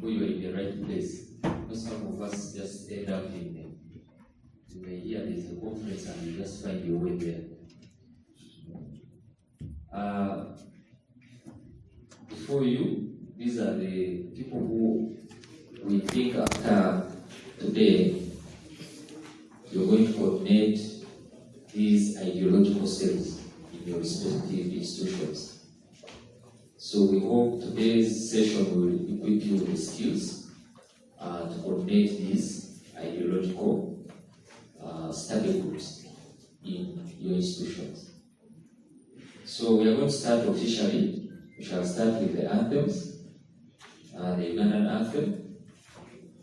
before you are in the right place. Because some of us just end up in the year there's a conference and you just find your way there. Before you, these are the people who we think after today you're going to coordinate these ideological cells in your respective institutions. So we hope today's session will equip you with the skills to coordinate these ideological study groups in your institutions. So we are going to start officially. We shall start with the anthems, the Ugandan anthem,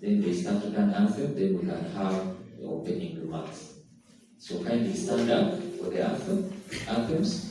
then the East African anthem, then we can have the opening remarks. So kindly stand up for the anthems.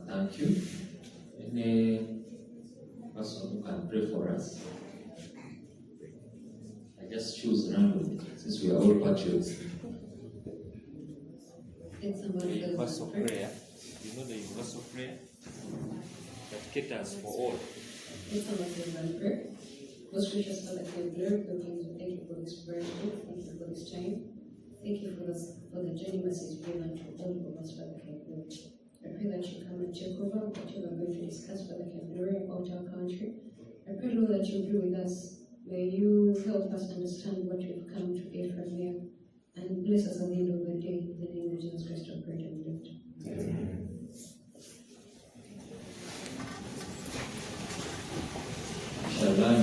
Thank you. Any person who can pray for us? I just choose randomly since we are all patriots. Universal prayer. You know the universal prayer that caters for all. It's a prayer. Most gracious Father, thank you for this prayer. Thank you for this time. Thank you for the journey message given to all of us, Father. I pray that you come and take over what you are going to discuss, Father, about our country. I pray, Lord, that you be with us. May you help us understand what we've come to hear from you, and bless us at the end of the day. In the name of Jesus Christ, I pray and lift. Amen. Shall learn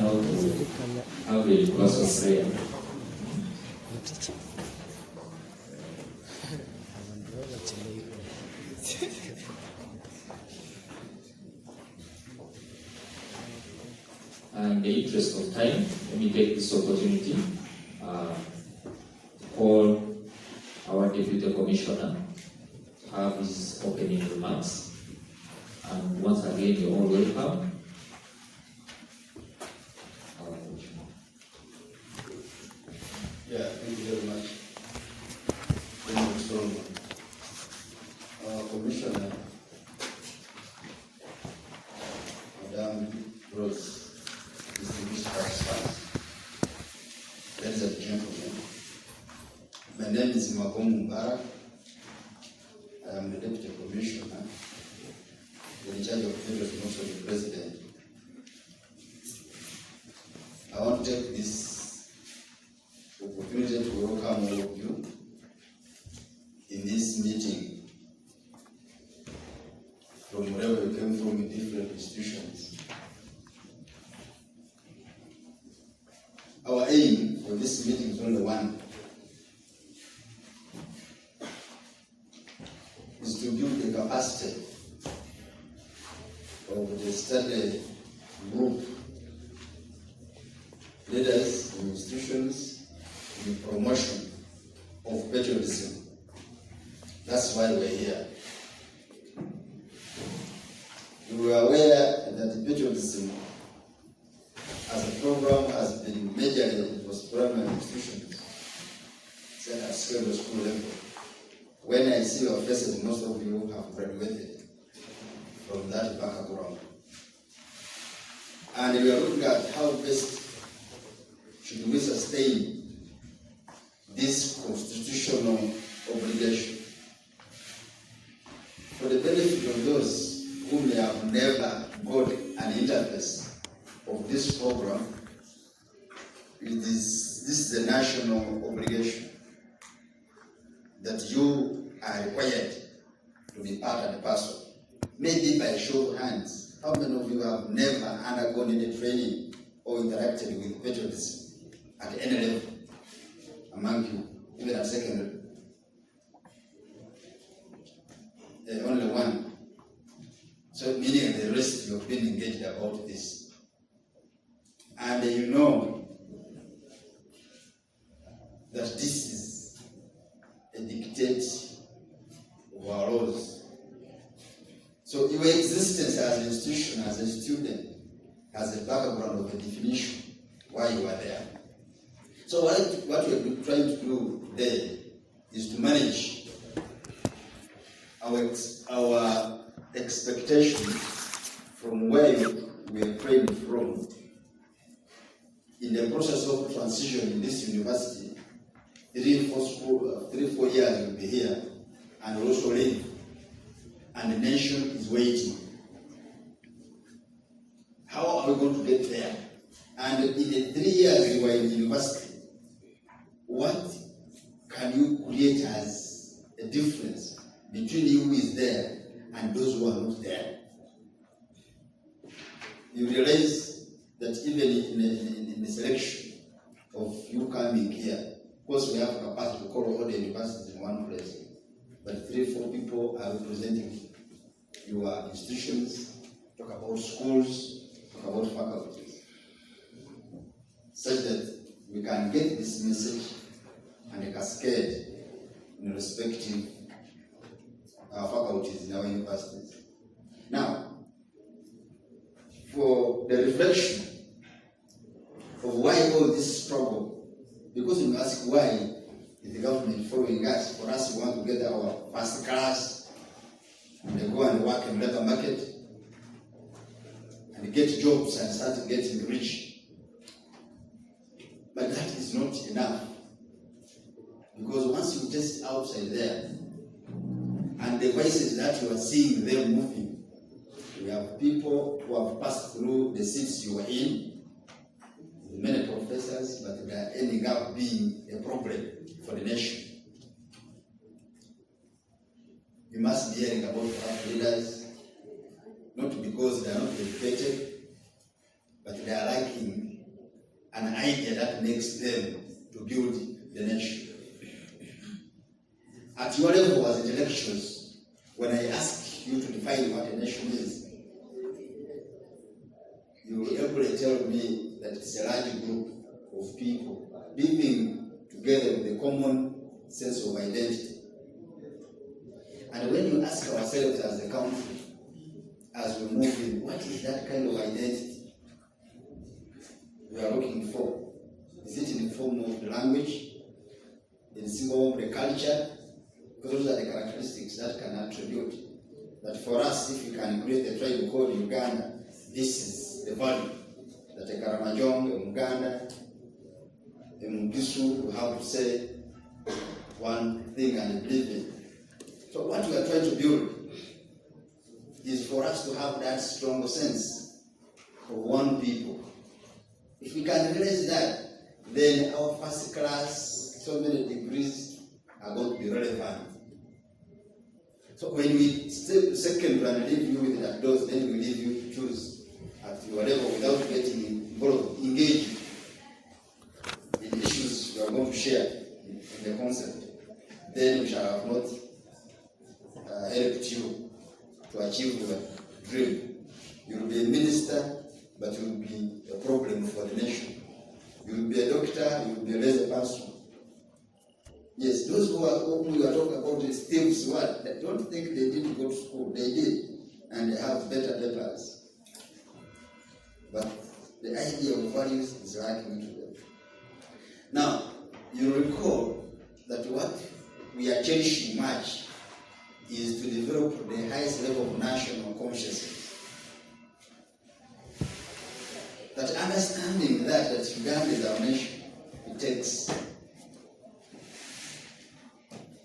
how the universal prayer. In the interest of time, let me take this opportunity to call our Deputy Commissioner to have his opening remarks. And once again, you're all welcome. Yeah, thank you very much. Solomon. Our Commissioner, Madam Rose, distinguished participants, ladies and gentlemen, my name is Magomu Mubarak. I am the Deputy Commissioner in charge of Patriotic and also the President. I want to take this opportunity to welcome all of you in this meeting from wherever you came from in different institutions. Our aim for this meeting is only one, is to build the capacity of the study group, leaders in institutions, in promotion of patriotism. That's why we're here. We are aware that patriotism as a program has been majorly in post-primary institutions, set at secondary school level. When I see your faces, most of you have graduated from that background. And we are looking at how best should we sustain this constitutional obligation for the benefit of those who may have never got an interface of this program. This is a national obligation that you are required to be part and parcel. Maybe by show of hands, how many of you have never undergone any training or interacted with patriotism at any level among you, even at secondary? Only one. So meaning the rest you have been engaged about this. And you know that this is a dictate of our laws. So your existence as an institution, as a student, has a background of a definition why you are there. So what we are trying to do today is to manage our expectation from where we are trained from in the process of transition in this university. 3-4 years will be here and will also leave, and the nation is waiting. How are we going to get there? And in the 3 years you were in the university, what can you create as a difference between you who is there and those who are not there? You realize that even in the selection of you coming here, of course we have capacity to call all the universities in one place, but 3-4 people are representing your institutions, talk about schools, talk about faculties, such that we can get this message and cascade in respective faculties in our universities. Now, for the reflection of why all this struggle, because you ask why is the government following us? For us, we want to get our first class and they go and work in labor market and get jobs and start getting rich. But that is not enough, because once you test outside there and the voices that you are seeing them moving, we have people who have passed through the seats you were in, many professors, but they are ending up being a problem for the nation. You must be hearing about our leaders, not because they are not educated, but they are lacking an idea that makes them to build the nation. At your level as intellectuals, when I ask you to define what a nation is, you will able to tell me that it's a large group of people living together with a common sense of identity. And when you ask ourselves as a country, as we move in, what is that kind of identity we are looking for? Is it in the form of the language, in the form of the culture, Those are the characteristics that can attribute. But for us, if we can create a tribe called Uganda, this is the value that a Karamajong, a Muganda, a Mugisu will have to say one thing and believe it. So what we are trying to build is for us to have that strong sense of one people. If we can realize that, then our first class, so many degrees are going to be relevant. So when we step second and leave you with that dose, then we leave you to choose at your level without getting involved, engaged in issues we are going to share in the concept. Then we shall have not helped you to achieve your dream. You will be a minister, but you will be a problem for the nation. You will be a doctor, you will be a lazy person. Yes, those who are talking about the Steve's word, they don't think they didn't go to school. They did, and they have better papers. But the idea of values is lacking to them. Now, you recall that what we are cherishing much is to develop the highest level of national consciousness. That understanding that Uganda is our nation, it takes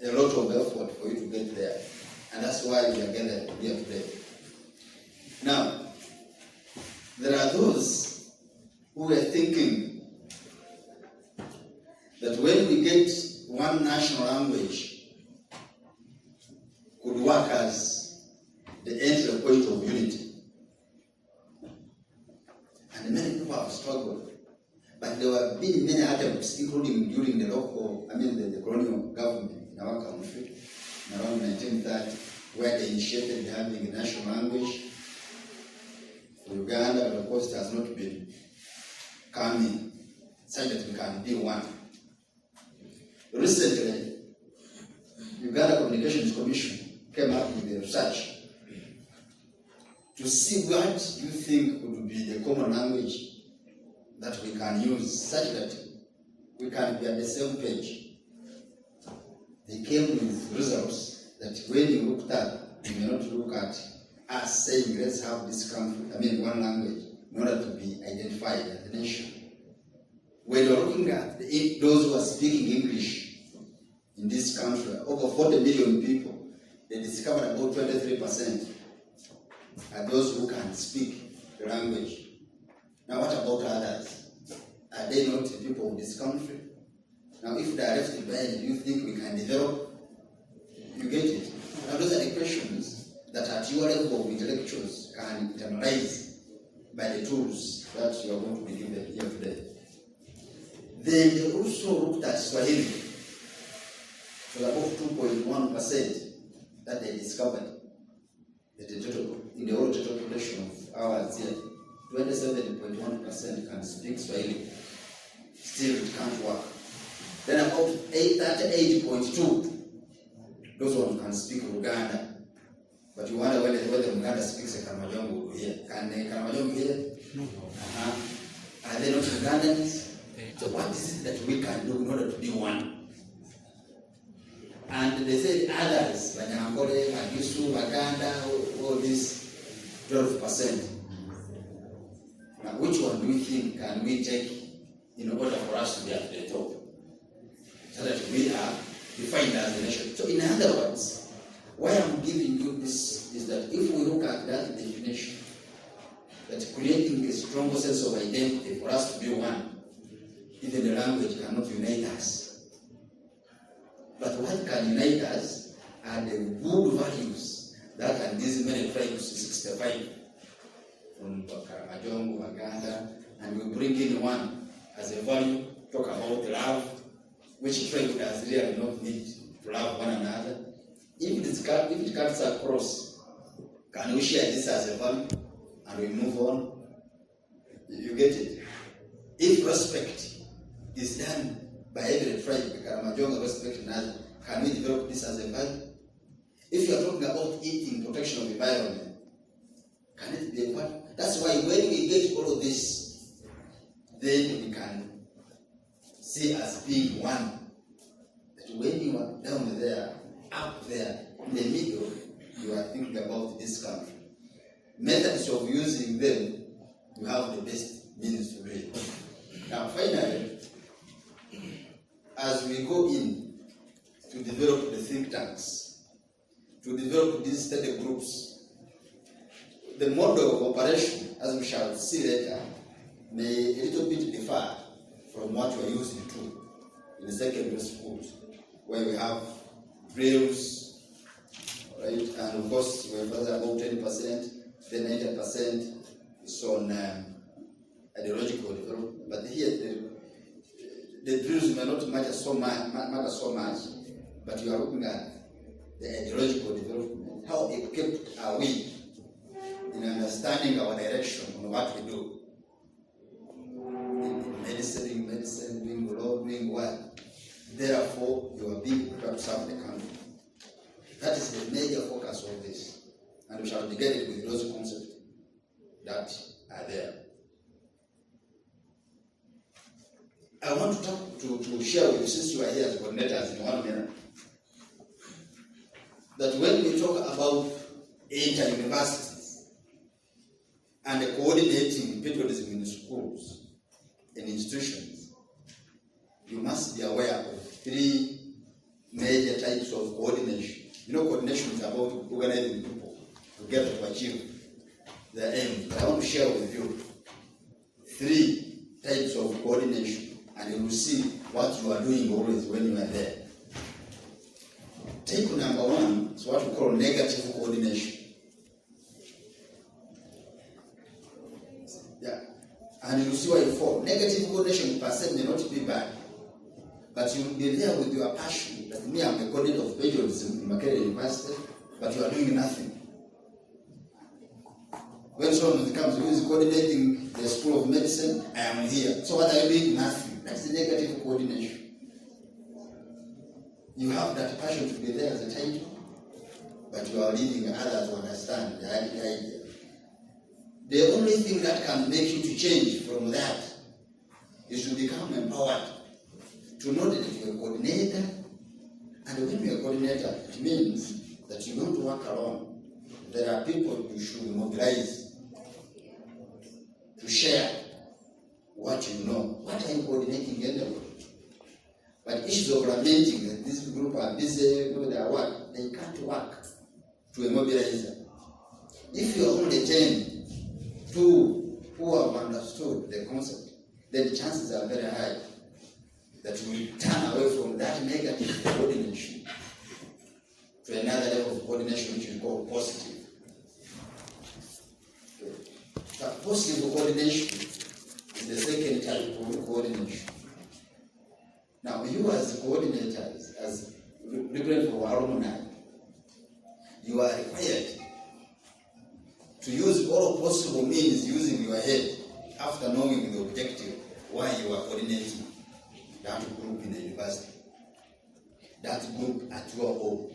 a lot of effort for you to get there. And that's why we are gathered here today. Now, there are those who are thinking that when we get one national language, could work as the entry point of unity. And many people have struggled. But there have been many attempts, including during the the colonial government in our country, in around 1930, where they initiated having a national language for Uganda, but of course it has not been coming such that we can be one. Recently, Uganda Communications Commission came up with a research to see what you think would be the common language that we can use such that we can be at the same page. They came with results that when you looked at, you may not look at us saying let's have this country, one language, in order to be identified as a nation. When you're looking at those who are speaking English in this country, over 40 million people, they discovered about 23% are those who can speak the language. Now what about others? Are they not the people of this country? Now if they are left behind, do you think we can develop? You get it? Now those are the questions that at your level of intellectuals can internalize by the tools that you are going to be given here today. Then they also looked at Swahili. So about 2.1% that they discovered in the whole total population of ours here. 27.1% can speak Swahili. Still it can't work. Then about 38.2%, those ones can speak Uganda. But you wonder whether Uganda speaks a Karamajong here. Can they Karamajong here? No. Are they not Ugandans? So what is it that we can do in order to be one? And they said others, Banyangole, Magisu, Baganda, all these 12%. Now which one do we think can we take in order for us to be at the top? So that we are defined as a nation. So in other words, why I'm giving you this is that if we look at that definition, that creating a stronger sense of identity for us to be one, even the language cannot unite us. But what can unite us are the good values that are these many tribes, 65, from Karamajong, Uganda, and we bring in one as a value, talk about love, which tribe does really not need to love one another. If it cuts across, can we share this as a value and we move on? You get it? If respect is done by every tribe, Karamajong respect another, can we develop this as a value? If you are talking about eating, protection of the environment, can it be a value? That's why when we get all of this, then we can see as being one. That when you are down there, up methods of using them, you have the best means to do it. Now, finally, as we go in to develop the think tanks, to develop these study groups, the model of operation, as we shall see later, may a little bit differ from what we are used to in the secondary schools, where we have drills, right? And of course, we have about 10%, then 90% is on ideological development. But here, the drills may not matter so much, but you are looking at the ideological development. How equipped are we in understanding our direction on what we do? In medicine, doing law, doing what? Therefore, you are being prepared to serve the country. That is the major focus of this. And we shall begin it with those concepts that are there. I want to share with you, since you are here as coordinators in 1 minute, that when we talk about inter-universities and coordinating patriotism in schools and institutions, you must be aware of 3 major types of coordination. You know, coordination is about organizing people together to achieve their aim. But I want to share with you 3 types of coordination, and you will see what you are doing always when you are there. Type number 1 is what we call negative coordination. Yeah. And you will see why it falls. Negative coordination per se may not be bad, but you will be there with your passion. That me, I'm a coordinator of patriotism in Makerere University, but you are doing nothing. When someone comes, who is coordinating the School of Medicine, I am here. So what are you doing? Nothing. That's the negative coordination. You have that passion to be there as a title, but you are leaving others to understand the idea. The only thing that can make you to change from that is to become empowered, to know that you're a coordinator, and when you're a coordinator, it means that you don't work alone. There are people you should mobilize to share what you know. What are you coordinating anyway? But issues of lamenting that this group are busy, do their work, they can't work to a mobilizer. If you are only 10 who have understood the concept, then the chances are very high that you will turn away from that negative coordination to another level of coordination which we call positive. Okay. But positive coordination is the second type of coordination. Now, you as coordinators, as representatives of alumni, you are required to use all possible means using your head after knowing the objective, why you are coordinating that group in the university, that group at your home.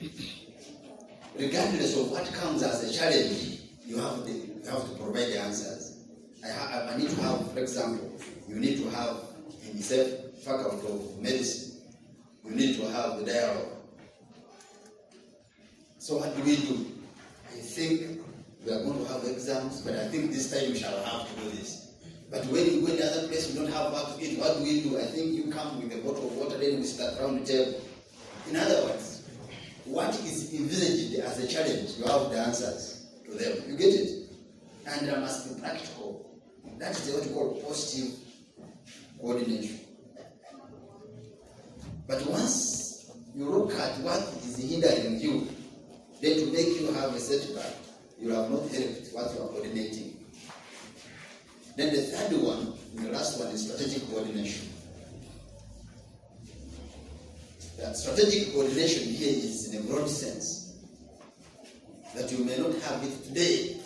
Regardless of what comes as a challenge, you have to provide the answers. I need to have, for example, you need to have in the faculty of medicine, you need to have the dialogue. So what do? I think we are going to have exams, but I think this time we shall have to do this. But when you go in the other place, we don't have what to eat. What do? I think you come with a bottle of water, then we start around the table. In other words, what is envisaged as a challenge, you have the answers to them. You get it? And there must be practical. That is what we call positive coordination. But once you look at what is hindering you, then to make you have a setback, you have not helped what you are coordinating. Then the third one, the last one, is strategic coordination. That strategic coordination here is in a broad sense, that you may not have it today.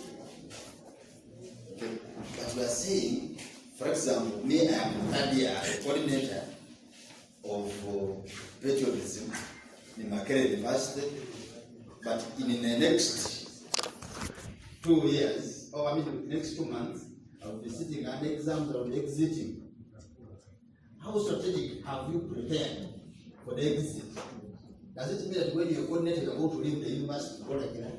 Okay. But we are saying, for example, me, I am third year coordinator of patriotism in Makerere University, but in the next 2 years, or next 2 months, I will be sitting and exams, I will be exiting. How strategic have you prepared for the exit? Does it mean that when you're coordinated, you're going to leave the university to go like that?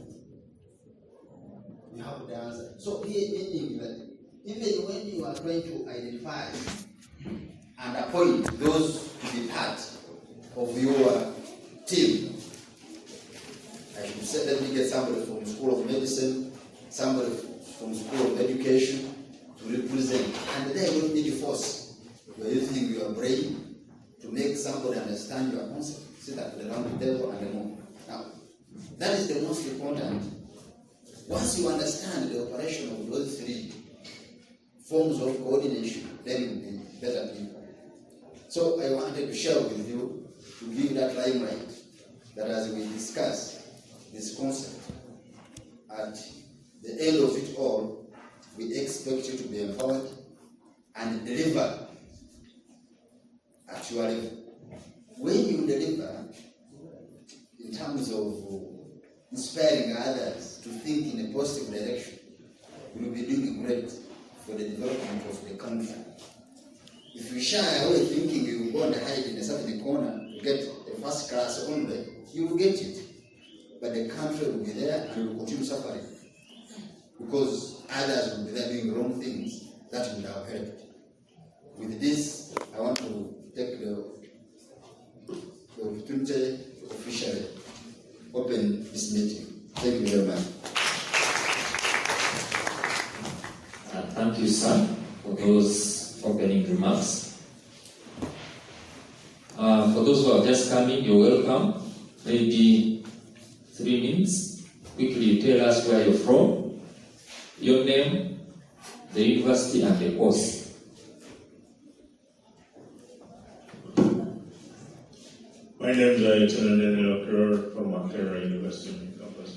you have the answer. So meaning that even when you are trying to identify and appoint those to be part of your team, I should say, let me get somebody from School of Medicine, somebody from School of Education to represent, and they don't need force. You are using your brain to make somebody understand your concept, sit at the round table and move. Now, that is the most important. Once you understand the operation of those three forms of coordination, then you will be better people. So I wanted to share with you, to give that limelight, that as we discuss this concept, at the end of it all, we expect you to be empowered and deliver at your level. When you deliver, in terms of inspiring others to think in a positive direction, you will be doing great for the development of the country. If you shy away thinking you will go and hide in a certain corner to get a first class only, you will get it. But the country will be there and will continue suffering. Because others will be there doing wrong things that would have helped. With this, I want to take the opportunity to officially open this meeting. Thank you very much. Thank you, sir, for those opening remarks. For those who have just come in, you're welcome. Maybe 3 minutes. Quickly tell us where you're from, your name, the university, and the course. My name is Lieutenant Daniel Okeror from Makerere University campus.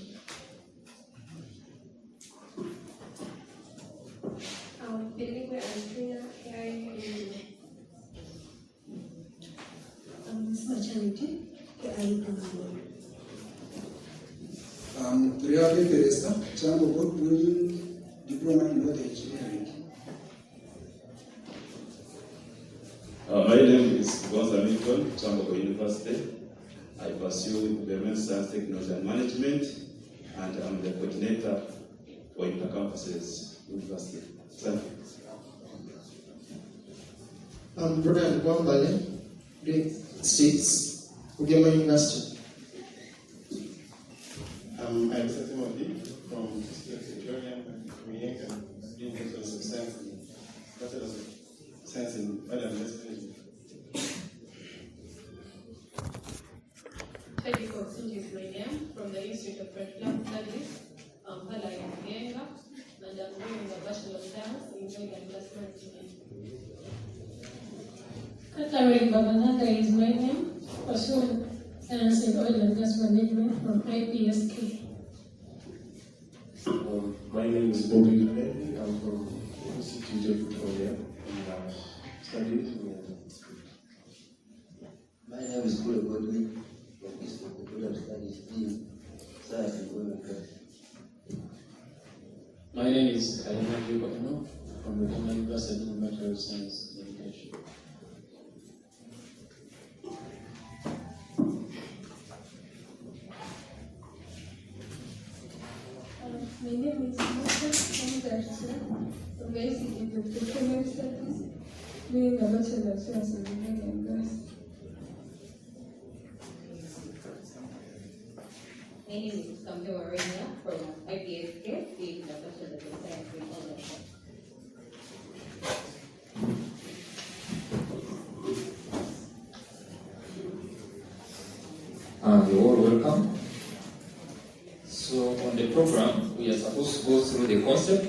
Patriotic Teresa, Chamber Board Building Diploma in Water Engineering. My name is Gonza Milton, Chamber University. I pursue Environmental Science, Technology and Management, and I'm the coordinator for Intercampuses University. Thank you. I'm Brian Gwambale, grade 6, Ugema University. I'm Timothy from Victoria, doing Bachelor's of Science and Bachelor's of Science in Management. Teddy Coxon is my name, from the Institute of Patriotic Studies, Kampala, Uganda, and I'm doing a Bachelor of Science in Oil and Gas Management. Catherine Babanaga is my name, pursuing Science in Oil and Gas Management from IPSK. My name is Bobby Kennedy. I'm from the Institute of Victoria and I've studied in My name is Kule Godwin from the Institute of Patriotic Studies in Science and Oil and Gas. My name is Kalina Gilbertino from the Ghana University in Material Science and Education. My name is Musa Garcia, from the Institute of Technical Studies, doing a Bachelor of Science in Oil and Gas. My name is Kampe Warenia from IPSK, doing the Bachelor of Science in Oil and Gas. You're all welcome. So on the program, we are supposed to go through the concept.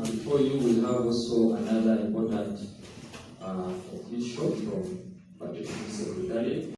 Before you, will have also another important official from Patriotic Secretariat.